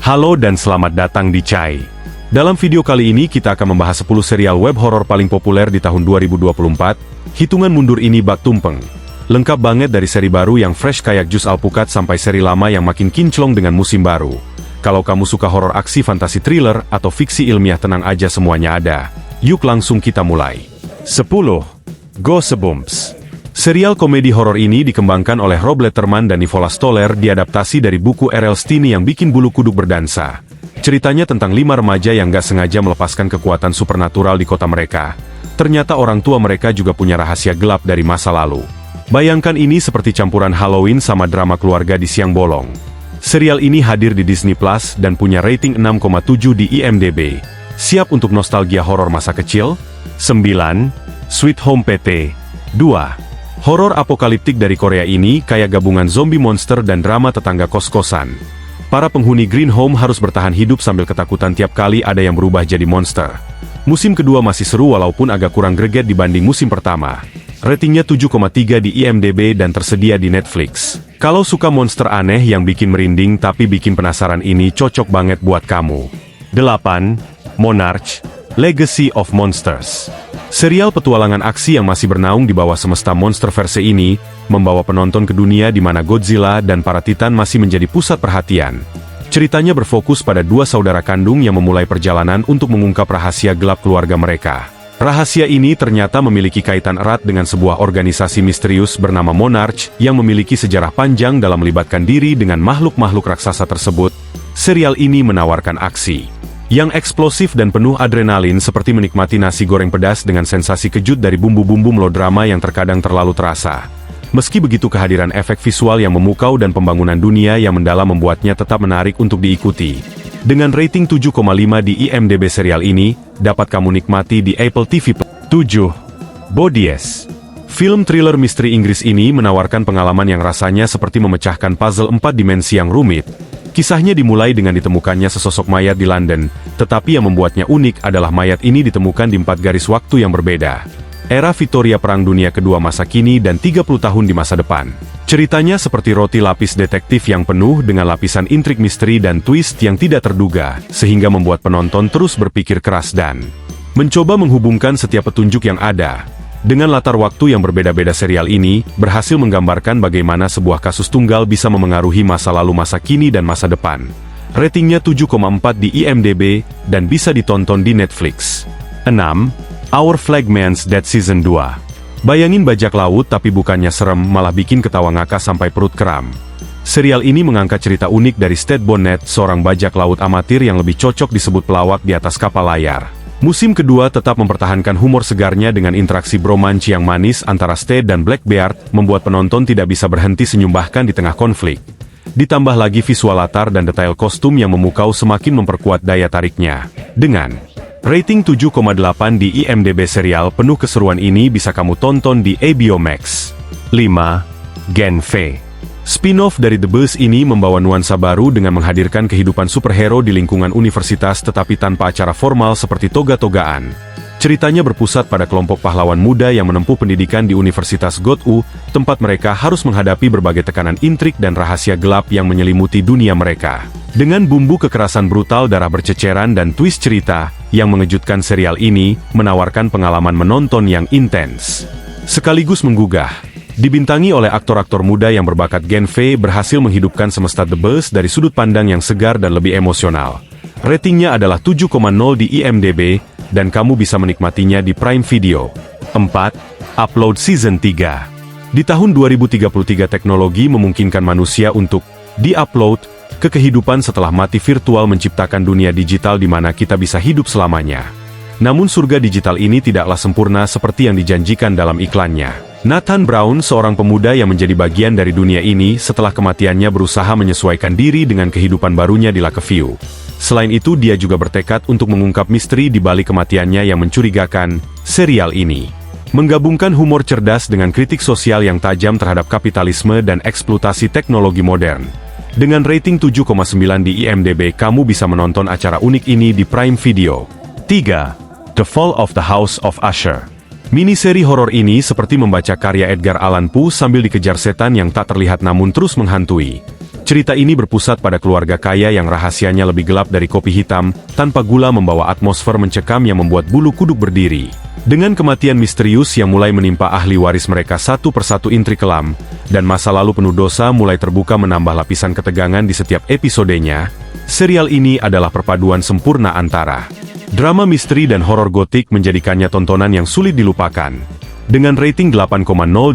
Halo dan selamat datang di Chai. Dalam video kali ini kita akan membahas 10 serial web horor paling populer di tahun 2024. Hitungan mundur ini bak tumpeng. Lengkap banget dari seri baru yang fresh kayak jus alpukat sampai seri lama yang makin kinclong dengan musim baru. Kalau kamu suka horor aksi, fantasi thriller, atau fiksi ilmiah, tenang aja, semuanya ada. Yuk langsung kita mulai. 10. Goosebumps. Serial komedi horor ini dikembangkan oleh Rob Letterman dan Nicholas Stoller, diadaptasi dari buku R.L. Stine yang bikin bulu kuduk berdansa. Ceritanya tentang 5 remaja yang gak sengaja melepaskan kekuatan supernatural di kota mereka. Ternyata orang tua mereka juga punya rahasia gelap dari masa lalu. Bayangkan ini seperti campuran Halloween sama drama keluarga di siang bolong. Serial ini hadir di Disney Plus dan punya rating 6,7 di IMDb. Siap untuk nostalgia horor masa kecil? 9. Sweet Home PT 2. Horor apokaliptik dari Korea ini kayak gabungan zombie monster dan drama tetangga kos-kosan. Para penghuni Green Home harus bertahan hidup sambil ketakutan tiap kali ada yang berubah jadi monster. Musim kedua masih seru walaupun agak kurang greget dibanding musim pertama. Ratingnya 7,3 di IMDb dan tersedia di Netflix. Kalau suka monster aneh yang bikin merinding tapi bikin penasaran, ini cocok banget buat kamu. 8. Monarch: Legacy of Monsters. Serial petualangan aksi yang masih bernaung di bawah semesta monsterverse ini, membawa penonton ke dunia di mana Godzilla dan para Titan masih menjadi pusat perhatian. Ceritanya berfokus pada 2 saudara kandung yang memulai perjalanan untuk mengungkap rahasia gelap keluarga mereka. Rahasia ini ternyata memiliki kaitan erat dengan sebuah organisasi misterius bernama Monarch yang memiliki sejarah panjang dalam melibatkan diri dengan makhluk-makhluk raksasa tersebut. Serial ini menawarkan aksi yang eksplosif dan penuh adrenalin, seperti menikmati nasi goreng pedas dengan sensasi kejut dari bumbu-bumbu melodrama yang terkadang terlalu terasa. Meski begitu, kehadiran efek visual yang memukau dan pembangunan dunia yang mendalam membuatnya tetap menarik untuk diikuti. Dengan rating 7,5 di IMDb, serial ini dapat kamu nikmati di Apple TV+. 7. Bodies. Film thriller misteri Inggris ini menawarkan pengalaman yang rasanya seperti memecahkan puzzle 4 dimensi yang rumit. Kisahnya dimulai dengan ditemukannya sesosok mayat di London, tetapi yang membuatnya unik adalah mayat ini ditemukan di 4 garis waktu yang berbeda. Era Victoria, Perang Dunia Kedua, masa kini, dan 30 tahun di masa depan. Ceritanya seperti roti lapis detektif yang penuh dengan lapisan intrik misteri dan twist yang tidak terduga, sehingga membuat penonton terus berpikir keras dan mencoba menghubungkan setiap petunjuk yang ada. Dengan latar waktu yang berbeda-beda, serial ini berhasil menggambarkan bagaimana sebuah kasus tunggal bisa memengaruhi masa lalu, masa kini, dan masa depan. Ratingnya 7,4 di IMDb dan bisa ditonton di Netflix. 6. Our Flagman's Dead Season 2. Bayangin bajak laut tapi bukannya serem, malah bikin ketawa ngakak sampai perut kram. Serial ini mengangkat cerita unik dari Sted Bonnet, seorang bajak laut amatir yang lebih cocok disebut pelawak di atas kapal layar. Musim kedua tetap mempertahankan humor segarnya dengan interaksi bromance yang manis antara Sted dan Blackbeard, membuat penonton tidak bisa berhenti senyum bahkan di tengah konflik. Ditambah lagi visual latar dan detail kostum yang memukau semakin memperkuat daya tariknya. Dengan rating 7,8 di IMDb, serial penuh keseruan ini bisa kamu tonton di HBO Max. 5. Gen V. Spin-off dari The Boys ini membawa nuansa baru dengan menghadirkan kehidupan superhero di lingkungan universitas tetapi tanpa acara formal seperti toga-togaan. Ceritanya berpusat pada kelompok pahlawan muda yang menempuh pendidikan di Universitas GOTU, tempat mereka harus menghadapi berbagai tekanan intrik dan rahasia gelap yang menyelimuti dunia mereka. Dengan bumbu kekerasan brutal, darah berceceran, dan twist cerita yang mengejutkan, serial ini menawarkan pengalaman menonton yang intens sekaligus menggugah. Dibintangi oleh aktor-aktor muda yang berbakat, Gen V berhasil menghidupkan semesta The Boys dari sudut pandang yang segar dan lebih emosional. Ratingnya adalah 7,0 di IMDb, dan kamu bisa menikmatinya di Prime Video. 4. Upload Season 3. Di tahun 2033 teknologi memungkinkan manusia untuk di-upload ke kehidupan setelah mati virtual, menciptakan dunia digital di mana kita bisa hidup selamanya. Namun surga digital ini tidaklah sempurna seperti yang dijanjikan dalam iklannya. Nathan Brown, seorang pemuda yang menjadi bagian dari dunia ini setelah kematiannya, berusaha menyesuaikan diri dengan kehidupan barunya di Lakeview. Selain itu, dia juga bertekad untuk mengungkap misteri di balik kematiannya yang mencurigakan. Serial ini menggabungkan humor cerdas dengan kritik sosial yang tajam terhadap kapitalisme dan eksploitasi teknologi modern. Dengan rating 7,9 di IMDb, kamu bisa menonton acara unik ini di Prime Video. 3. The Fall of the House of Usher. Miniseri horor ini seperti membaca karya Edgar Allan Poe sambil dikejar setan yang tak terlihat namun terus menghantui. Cerita ini berpusat pada keluarga kaya yang rahasianya lebih gelap dari kopi hitam, tanpa gula membawa atmosfer mencekam yang membuat bulu kuduk berdiri. Dengan kematian misterius yang mulai menimpa ahli waris mereka satu persatu, intrik kelam, dan masa lalu penuh dosa mulai terbuka menambah lapisan ketegangan di setiap episodenya. Serial ini adalah perpaduan sempurna antara drama misteri dan horor gotik, menjadikannya tontonan yang sulit dilupakan. Dengan rating 8,0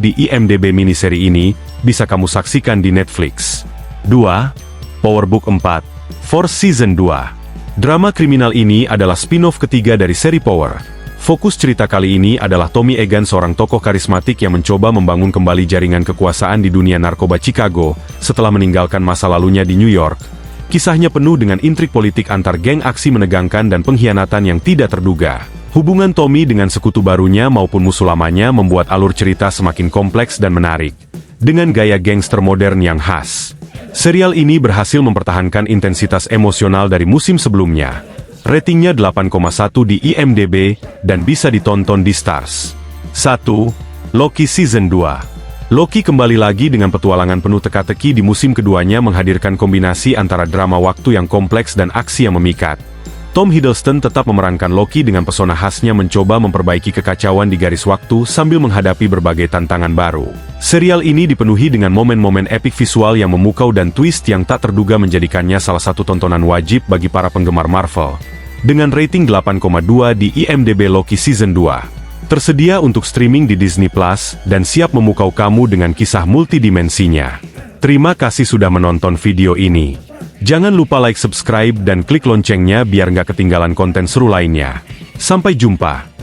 di IMDb, miniseri ini bisa kamu saksikan di Netflix. 2. Power Book 4, Force Season 2. Drama kriminal ini adalah spin-off ketiga dari seri Power. Fokus cerita kali ini adalah Tommy Egan, seorang tokoh karismatik yang mencoba membangun kembali jaringan kekuasaan di dunia narkoba Chicago setelah meninggalkan masa lalunya di New York. Kisahnya penuh dengan intrik politik antar geng, aksi menegangkan, dan pengkhianatan yang tidak terduga. Hubungan Tommy dengan sekutu barunya maupun musuh lamanya membuat alur cerita semakin kompleks dan menarik, dengan gaya gangster modern yang khas. Serial ini berhasil mempertahankan intensitas emosional dari musim sebelumnya. Ratingnya 8,1 di IMDb, dan bisa ditonton di Stars. 1. Loki Season 2. Loki kembali lagi dengan petualangan penuh teka-teki di musim keduanya, menghadirkan kombinasi antara drama waktu yang kompleks dan aksi yang memikat. Tom Hiddleston tetap memerankan Loki dengan pesona khasnya, mencoba memperbaiki kekacauan di garis waktu sambil menghadapi berbagai tantangan baru. Serial ini dipenuhi dengan momen-momen epik visual yang memukau dan twist yang tak terduga, menjadikannya salah satu tontonan wajib bagi para penggemar Marvel. Dengan rating 8,2 di IMDb, Loki Season 2 tersedia untuk streaming di Disney Plus dan siap memukau kamu dengan kisah multidimensinya. Terima kasih sudah menonton video ini. Jangan lupa like, subscribe, dan klik loncengnya biar nggak ketinggalan konten seru lainnya. Sampai jumpa.